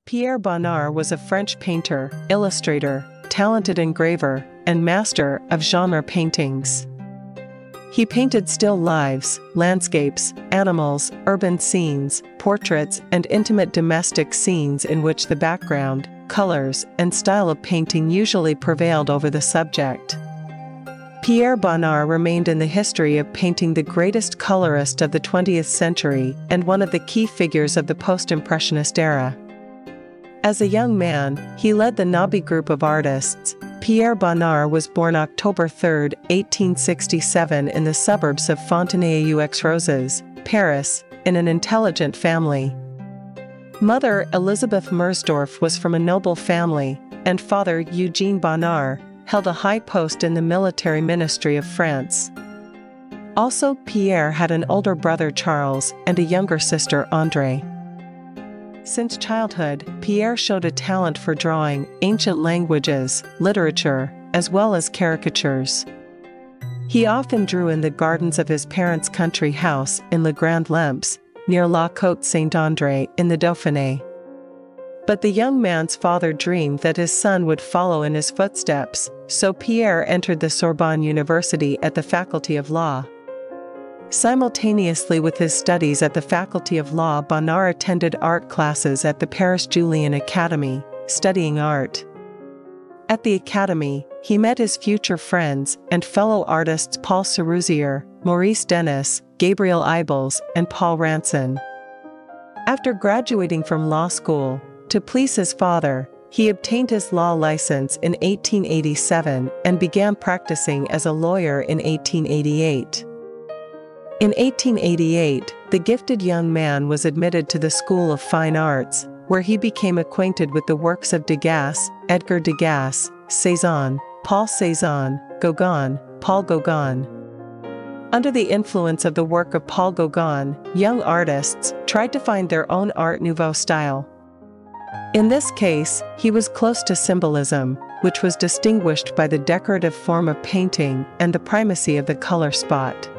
Pierre Bonnard was a French painter, illustrator, talented engraver, and master of genre paintings. He painted still lifes, landscapes, animals, urban scenes, portraits, and intimate domestic scenes in which the background, colors, and style of painting usually prevailed over the subject. Pierre Bonnard remained in the history of painting the greatest colorist of the 20th century and one of the key figures of the post-impressionist era. As a young man, he led the Nabi group of artists. Pierre Bonnard was born October 3, 1867 in the suburbs of Fontenay-aux-Roses, Paris, in an intelligent family. Mother Elisabeth Merzdorf was from a noble family, and father Eugene Bonnard held a high post in the military ministry of France. Also, Pierre had an older brother Charles and a younger sister André. Since childhood, Pierre showed a talent for drawing ancient languages, literature, as well as caricatures. He often drew in the gardens of his parents' country house in Le Grand Lemps, near La Côte Saint-André in the Dauphiné. But the young man's father dreamed that his son would follow in his footsteps, so Pierre entered the Sorbonne University at the Faculty of Law. Simultaneously with his studies at the Faculty of Law, Bonnard attended art classes at the Paris Julian Academy, studying art. At the Academy, he met his future friends and fellow artists Paul Seruzier, Maurice Denis, Gabriel Ibels, and Paul Ranson. After graduating from law school, to please his father, he obtained his law license in 1887 and began practicing as a lawyer in 1888. In 1888, the gifted young man was admitted to the School of Fine Arts, where he became acquainted with the works of Degas, Edgar Degas, Cézanne, Paul Cézanne, Gauguin, Paul Gauguin. Under the influence of the work of Paul Gauguin, young artists tried to find their own Art Nouveau style. In this case, he was close to symbolism, which was distinguished by the decorative form of painting and the primacy of the color spot.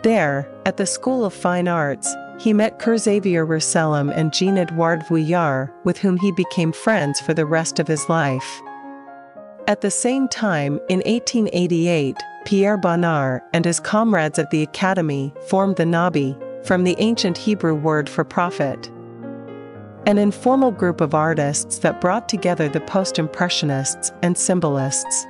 There, at the School of Fine Arts, he met Xavier Roussellum and Jean-Edouard Vuillard, with whom he became friends for the rest of his life. At the same time, in 1888, Pierre Bonnard and his comrades at the Academy formed the Nabi, from the ancient Hebrew word for prophet, an informal group of artists that brought together the post-impressionists and symbolists.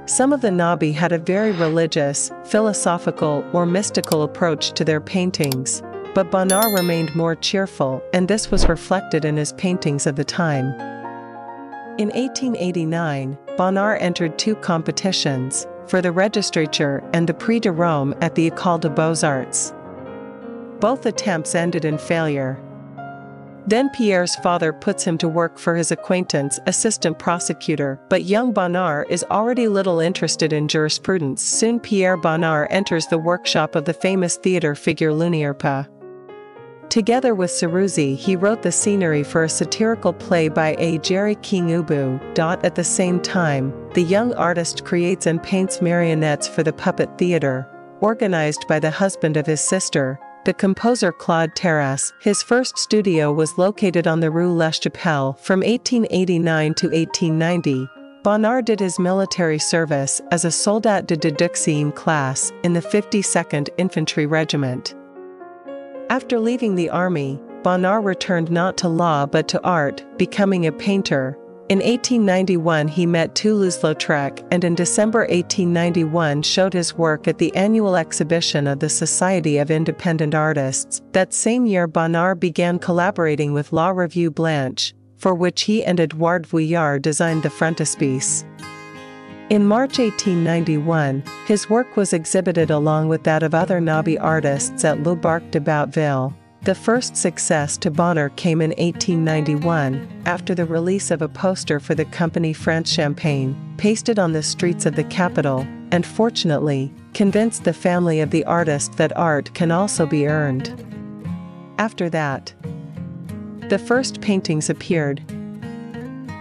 Some of the Nabi had a very religious, philosophical, or mystical approach to their paintings, but Bonnard remained more cheerful, and this was reflected in his paintings of the time. In 1889, Bonnard entered two competitions, for the Registrature and the Prix de Rome at the École des Beaux-Arts. Both attempts ended in failure. Then Pierre's father puts him to work for his acquaintance, assistant prosecutor, but young Bonnard is already little interested in jurisprudence. Soon Pierre Bonnard enters the workshop of the famous theatre figure Lunierpa. Together with Seruzi, he wrote the scenery for a satirical play by A. Jerry King Ubu. At the same time, the young artist creates and paints marionettes for the puppet theatre, organized by the husband of his sister, the composer Claude Terrasse. His first studio was located on the Rue La Chapelle. From 1889 to 1890, Bonnard did his military service as a soldat de déduction class in the 52nd Infantry Regiment. After leaving the army, Bonnard returned not to law but to art, becoming a painter. In 1891 he met Toulouse-Lautrec and in December 1891 showed his work at the annual exhibition of the Society of Independent Artists. That same year Bonnard began collaborating with La Revue Blanche, for which he and Edouard Vuillard designed the frontispiece. In March 1891, his work was exhibited along with that of other Nabi artists at Le Barque de Bouteville. The first success to Bonnard came in 1891, after the release of a poster for the company France Champagne, pasted on the streets of the capital, and fortunately, convinced the family of the artist that art can also be earned. After that, the first paintings appeared.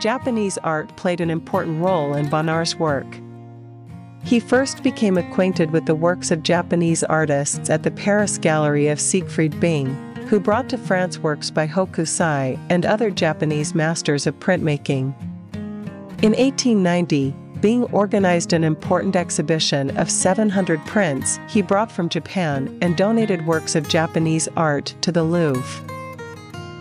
Japanese art played an important role in Bonnard's work. He first became acquainted with the works of Japanese artists at the Paris gallery of Siegfried Bing, who brought to France works by Hokusai and other Japanese masters of printmaking. In 1890, Bing organized an important exhibition of 700 prints he brought from Japan and donated works of Japanese art to the Louvre.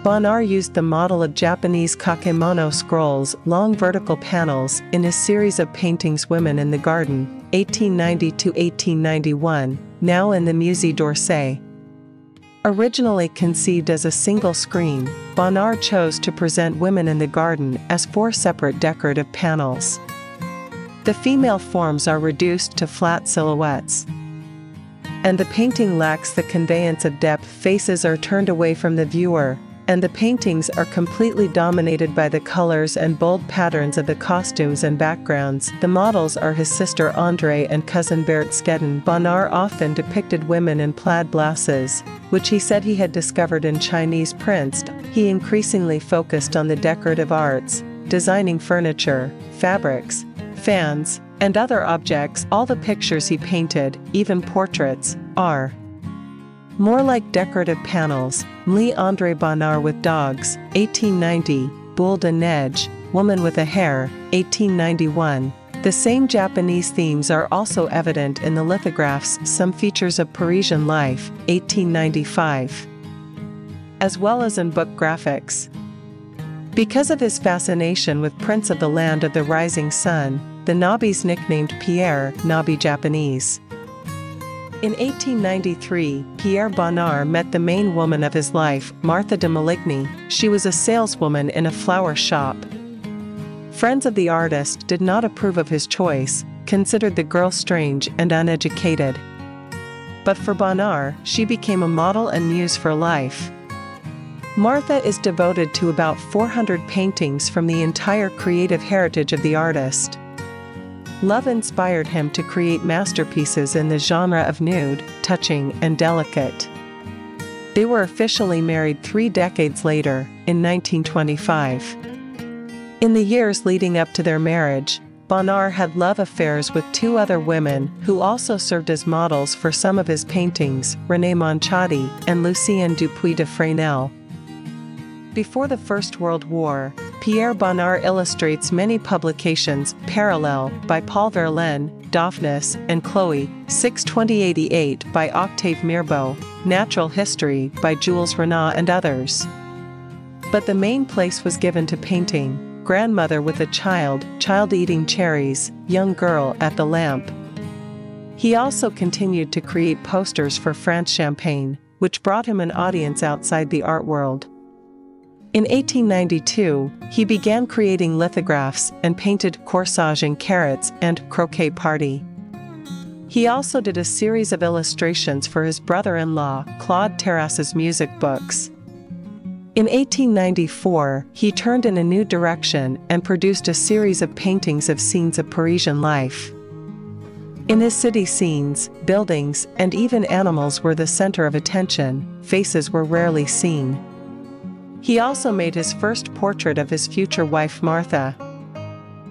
Bonnard used the model of Japanese kakemono scrolls, long vertical panels, in his series of paintings Women in the Garden, 1890 to 1891, now in the Musée d'Orsay. Originally conceived as a single screen, Bonnard chose to present Women in the Garden as 4 separate decorative panels. The female forms are reduced to flat silhouettes, and the painting lacks the conveyance of depth. Faces are turned away from the viewer, and the paintings are completely dominated by the colors and bold patterns of the costumes and backgrounds. The models are his sister André and cousin Berthe Skedden. Bonnard often depicted women in plaid blouses, which he said he had discovered in Chinese prints. He increasingly focused on the decorative arts, designing furniture, fabrics, fans, and other objects. All the pictures he painted, even portraits, are more like decorative panels. Lee-André Bonnard with Dogs, 1890, Boule de Neige, Woman with a Hair, 1891. The same Japanese themes are also evident in the lithographs Some Features of Parisian Life, 1895, as well as in book graphics. Because of his fascination with prints of the land of the rising sun, the Nabis nicknamed Pierre Nabi Japanese. In 1893, Pierre Bonnard met the main woman of his life, Martha de Maligny. She was a saleswoman in a flower shop. Friends of the artist did not approve of his choice, considered the girl strange and uneducated. But for Bonnard, she became a model and muse for life. Martha is devoted to about 400 paintings from the entire creative heritage of the artist. Love inspired him to create masterpieces in the genre of nude, touching, and delicate. They were officially married 3 decades later, in 1925. In the years leading up to their marriage, Bonnard had love affairs with 2 other women who also served as models for some of his paintings, Renée Monchatti and Lucienne Dupuy de Fresnel. Before the First World War, Pierre Bonnard illustrates many publications: Parallel by Paul Verlaine, Daphnis and Chloe, 62088 by Octave Mirbeau, Natural History by Jules Renat and others. But the main place was given to painting: Grandmother with a Child, Child Eating Cherries, Young Girl at the Lamp. He also continued to create posters for France Champagne, which brought him an audience outside the art world. In 1892, he began creating lithographs and painted Corsage in Carrots and Croquet Party. He also did a series of illustrations for his brother-in-law, Claude Terrasse's music books. In 1894, he turned in a new direction and produced a series of paintings of scenes of Parisian life. In his city, scenes, buildings, and even animals were the center of attention. Faces were rarely seen. He also made his first portrait of his future wife Martha.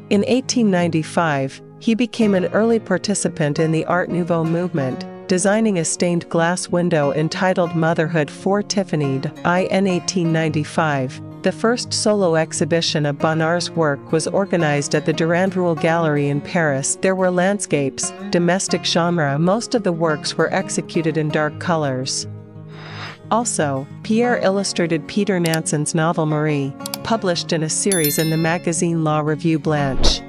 In 1895, he became an early participant in the Art Nouveau movement, designing a stained glass window entitled Motherhood for Tiffany. In 1895, the first solo exhibition of Bonnard's work was organized at the Durand-Ruel Gallery in Paris. There were landscapes, domestic genre. Most of the works were executed in dark colors. Also, Pierre illustrated Peter Nansen's novel Marie, published in a series in the magazine La Revue Blanche.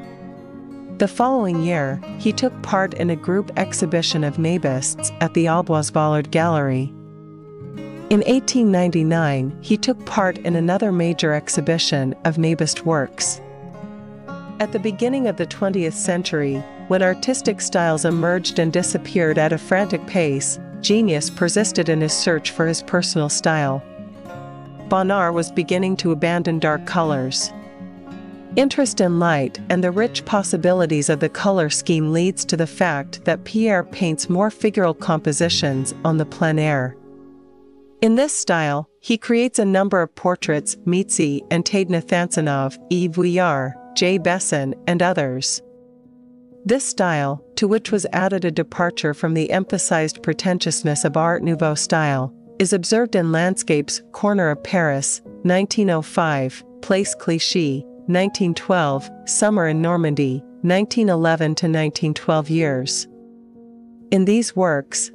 The following year, he took part in a group exhibition of Nabists at the Albois Vollard Gallery. In 1899, he took part in another major exhibition of Nabist works. At the beginning of the 20th century, when artistic styles emerged and disappeared at a frantic pace, genius persisted in his search for his personal style. Bonnard was beginning to abandon dark colors. Interest in light and the rich possibilities of the color scheme leads to the fact that Pierre paints more figural compositions on the plein air. In this style, he creates a number of portraits: Mitzi and Tade Nathansanov, Yves Vuillard, J. Besson, and others. This style, to which was added a departure from the emphasized pretentiousness of Art Nouveau style, is observed in landscapes, corner of Paris, 1905, Place Clichy, 1912, summer in Normandy, 1911 to 1912 years. In these works,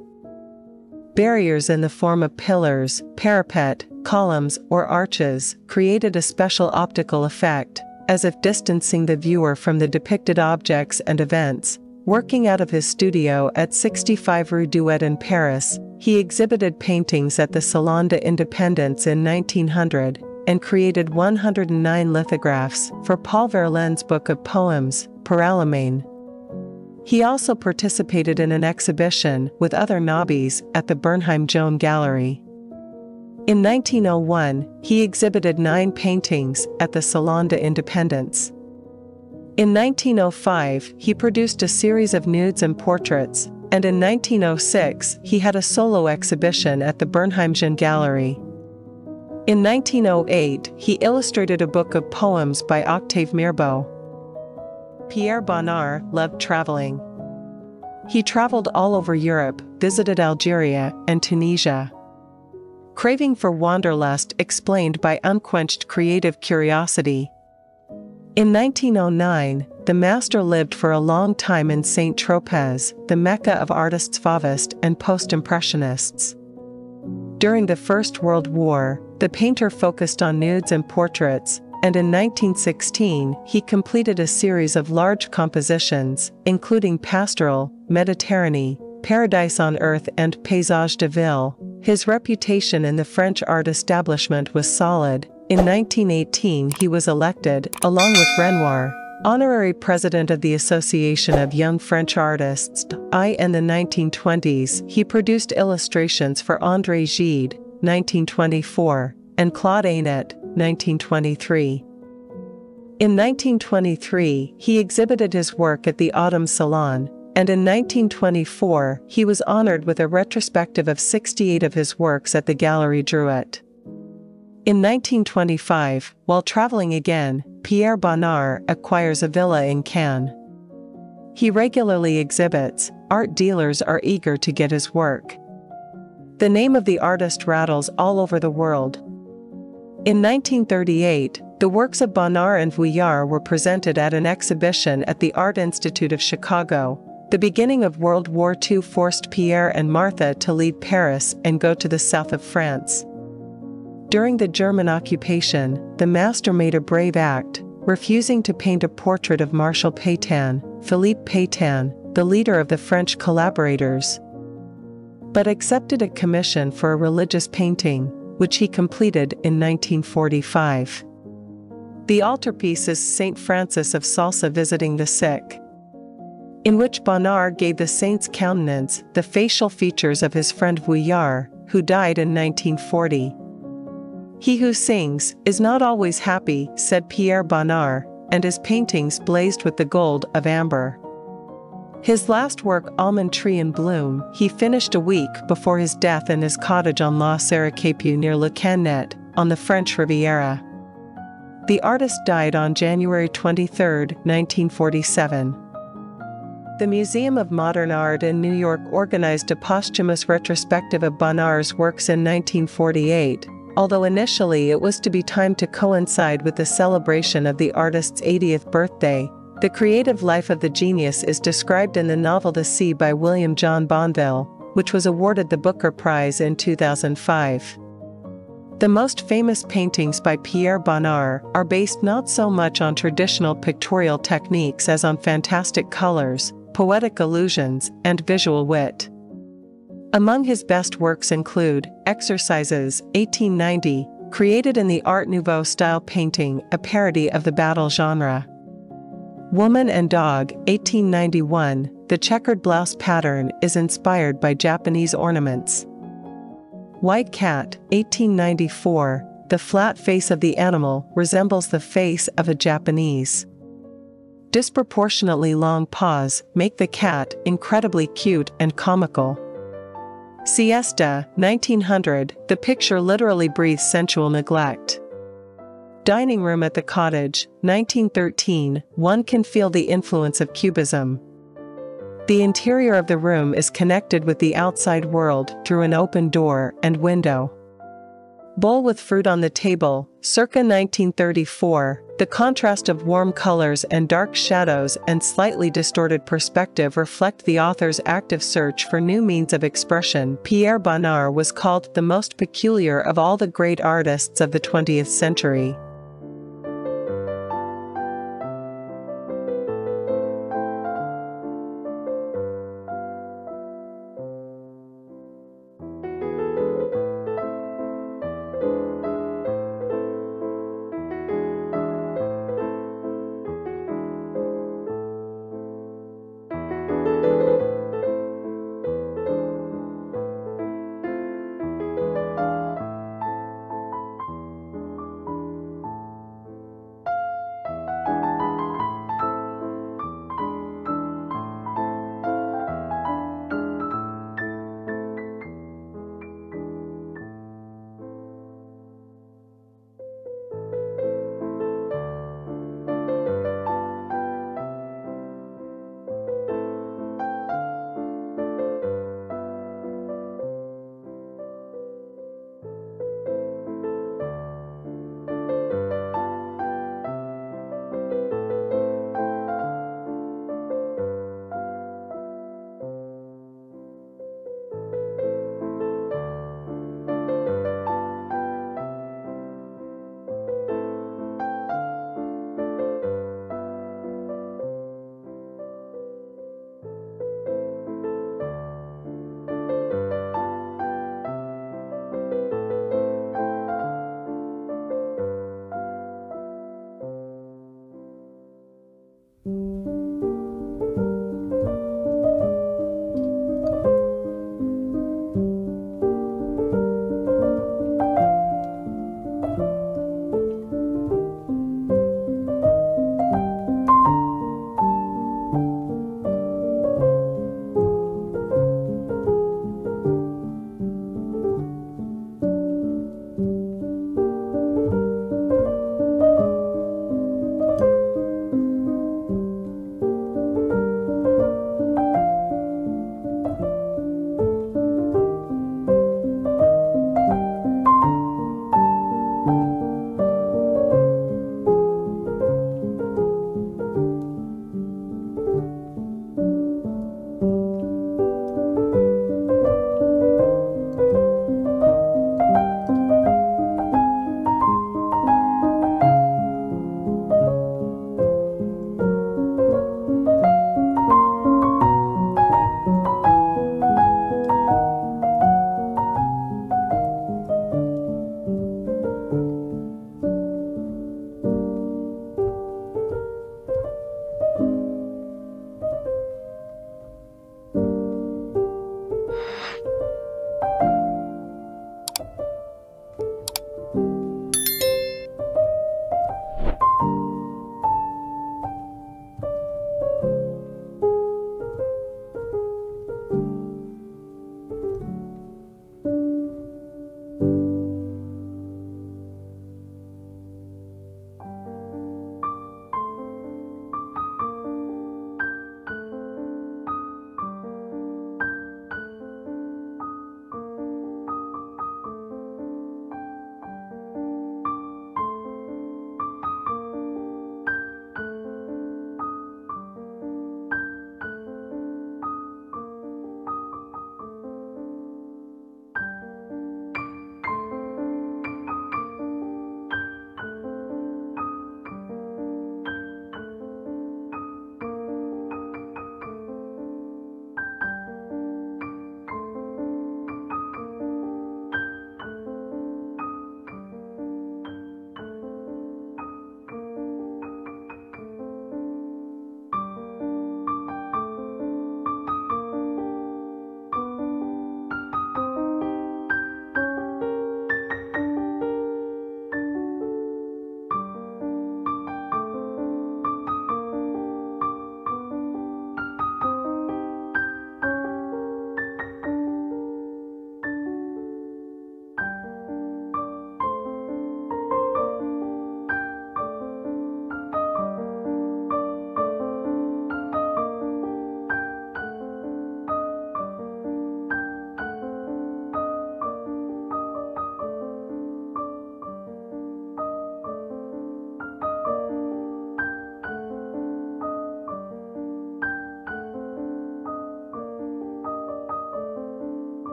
barriers in the form of pillars, parapet, columns, or arches created a special optical effect, as if distancing the viewer from the depicted objects and events. Working out of his studio at 65 Rue Douai in Paris, he exhibited paintings at the Salon de Independence in 1900, and created 109 lithographs for Paul Verlaine's book of poems, Parallèlement. He also participated in an exhibition with other Nabis at the Bernheim-Joan Gallery. In 1901, he exhibited 9 paintings at the Salon de Independence. In 1905, he produced a series of nudes and portraits, and in 1906, he had a solo exhibition at the Bernheim-Joan Gallery. In 1908, he illustrated a book of poems by Octave Mirbeau. Pierre Bonnard loved traveling. He traveled all over Europe, visited Algeria and Tunisia. Craving for wanderlust explained by unquenched creative curiosity. In 1909, the master lived for a long time in Saint-Tropez, the Mecca of artists Fauvist and Post-Impressionists. During the First World War, the painter focused on nudes and portraits, and in 1916 he completed a series of large compositions, including Pastoral, Mediterranee, Paradise on Earth and Paysage de Ville. His reputation in the French art establishment was solid. In 1918 he was elected, along with Renoir, honorary president of the Association of Young French Artists. In the 1920s he produced illustrations for André Gide, 1924, and Claude Ainet, 1923. In 1923 he exhibited his work at the Autumn Salon, and in 1924 he was honored with a retrospective of 68 of his works at the Galerie Drouet. In 1925, while traveling again, Pierre Bonnard acquires a villa in Cannes. He regularly exhibits. Art dealers are eager to get his work. The name of the artist rattles all over the world. In 1938, the works of Bonnard and Vuillard were presented at an exhibition at the Art Institute of Chicago. The beginning of World War II forced Pierre and Martha to leave Paris and go to the south of France. During the German occupation, the master made a brave act, refusing to paint a portrait of Marshal Pétain, Philippe Pétain, the leader of the French collaborators, but accepted a commission for a religious painting, which he completed in 1945. The altarpiece is Saint Francis of Salsa visiting the sick, in which Bonnard gave the saint's countenance the facial features of his friend Vuillard, who died in 1940. "He who sings is not always happy," said Pierre Bonnard, and his paintings blazed with the gold of amber. His last work, Almond Tree in Bloom, he finished a week before his death in his cottage on La Serre-Capu near Le Cannet, on the French Riviera. The artist died on January 23, 1947. The Museum of Modern Art in New York organized a posthumous retrospective of Bonnard's works in 1948, although initially it was to be timed to coincide with the celebration of the artist's 80th birthday. The creative life of the genius is described in the novel The Sea by William John Bonville, which was awarded the Booker Prize in 2005. The most famous paintings by Pierre Bonnard are based not so much on traditional pictorial techniques as on fantastic colors, poetic allusions, and visual wit. Among his best works include Exercises, 1890, created in the Art Nouveau style painting, a parody of the battle genre. Woman and Dog, 1891, the checkered blouse pattern is inspired by Japanese ornaments. White Cat, 1894, the flat face of the animal resembles the face of a Japanese. Disproportionately long paws make the cat incredibly cute and comical. Siesta, 1900, the picture literally breathes sensual neglect. Dining Room at the Cottage, 1913, one can feel the influence of Cubism. The interior of the room is connected with the outside world through an open door and window. Bowl with fruit on the table, circa 1934. The contrast of warm colors and dark shadows and slightly distorted perspective reflect the author's active search for new means of expression. Pierre Bonnard was called the most peculiar of all the great artists of the 20th century.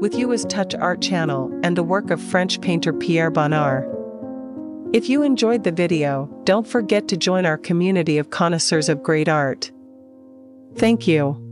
with You Is Touch Art channel and the work of French painter Pierre Bonnard. If you enjoyed the video, don't forget to join our community of connoisseurs of great art. Thank you.